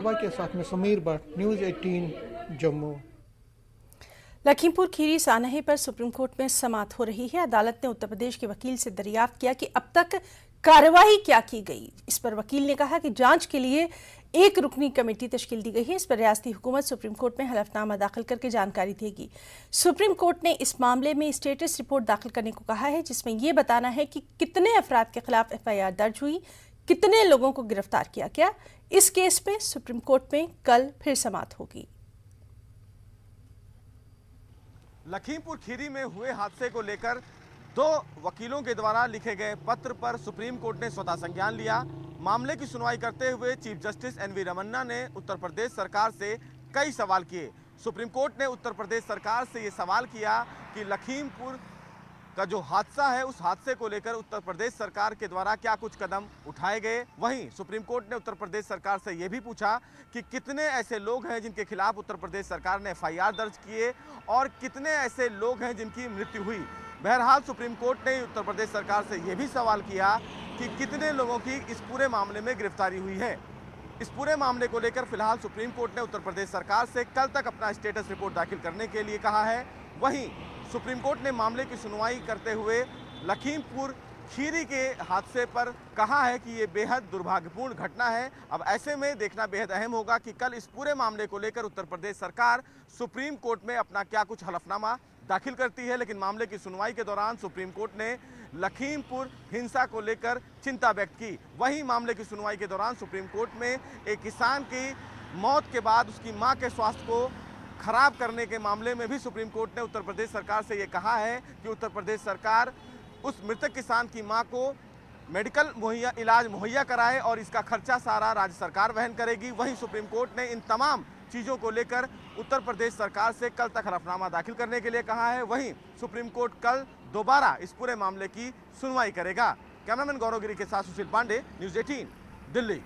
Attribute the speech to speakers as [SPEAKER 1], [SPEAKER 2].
[SPEAKER 1] के साथ में समीर भट्ट, न्यूज़ 18 जम्मू।
[SPEAKER 2] लखीमपुर खीरी सानहे पर सुप्रीम कोर्ट में समाअत हो रही है। अदालत ने उत्तर प्रदेश के वकील से दरियाफ्त किया कि अब तक कार्रवाई क्या की गई। इस पर वकील ने कहा कि जांच के लिए एक रुकनी कमेटी तश्कील दी गई है। इस पर रियासती हुकूमत सुप्रीम कोर्ट में हलफनामा दाखिल करके जानकारी देगी। सुप्रीम कोर्ट ने इस मामले में स्टेटस रिपोर्ट दाखिल करने को कहा है, जिसमें यह बताना है कि कितने अफराद के खिलाफ FIR दर्ज हुई, कितने लोगों को गिरफ्तार किया गया। इस केस में सुप्रीम कोर्ट में कल फिर समाअत होगी।
[SPEAKER 3] लखीमपुर खीरी में हुए हादसे को लेकर 2 वकीलों के द्वारा लिखे गए पत्र पर सुप्रीम कोर्ट ने स्वतः संज्ञान लिया। मामले की सुनवाई करते हुए चीफ जस्टिस NV रमन्ना ने उत्तर प्रदेश सरकार से कई सवाल किए। सुप्रीम कोर्ट ने उत्तर प्रदेश सरकार से ये सवाल किया कि लखीमपुर का जो हादसा है, उस हादसे को लेकर उत्तर प्रदेश सरकार के द्वारा क्या कुछ कदम उठाए गए। वहीं सुप्रीम कोर्ट ने उत्तर प्रदेश सरकार से यह भी पूछा कि कितने ऐसे लोग हैं जिनके खिलाफ उत्तर प्रदेश सरकार ने FIR दर्ज किए और कितने ऐसे लोग हैं जिनकी मृत्यु हुई। बहरहाल सुप्रीम कोर्ट ने उत्तर प्रदेश सरकार से यह भी सवाल किया कि कितने लोगों की इस पूरे मामले में गिरफ्तारी हुई है। इस पूरे मामले को लेकर फिलहाल सुप्रीम कोर्ट ने उत्तर प्रदेश सरकार से कल तक अपना स्टेटस रिपोर्ट दाखिल करने के लिए कहा है। वहीं सुप्रीम कोर्ट ने मामले की सुनवाई करते हुए लखीमपुर खीरी के हादसे पर कहा है कि ये बेहद दुर्भाग्यपूर्ण घटना है। अब ऐसे में देखना बेहद अहम होगा कि कल इस पूरे मामले को लेकर उत्तर प्रदेश सरकार सुप्रीम कोर्ट में अपना क्या कुछ हलफनामा दाखिल करती है। लेकिन मामले की सुनवाई के दौरान सुप्रीम कोर्ट ने लखीमपुर हिंसा को लेकर चिंता व्यक्त की। वहीं मामले की सुनवाई के दौरान सुप्रीम कोर्ट में एक किसान की मौत के बाद उसकी मां के स्वास्थ्य को खराब करने के मामले में भी सुप्रीम कोर्ट ने उत्तर प्रदेश सरकार से ये कहा है कि उत्तर प्रदेश सरकार उस मृतक किसान की मां को मेडिकल इलाज मुहैया कराए और इसका खर्चा सारा राज्य सरकार वहन करेगी। वहीं सुप्रीम कोर्ट ने इन तमाम चीज़ों को लेकर उत्तर प्रदेश सरकार से कल तक हलफनामा दाखिल करने के लिए कहा है। वहीं सुप्रीम कोर्ट कल दोबारा इस पूरे मामले की सुनवाई करेगा। कैमरामैन गौरव गिरी के साथ सुशील पांडे, न्यूज़ 18 दिल्ली।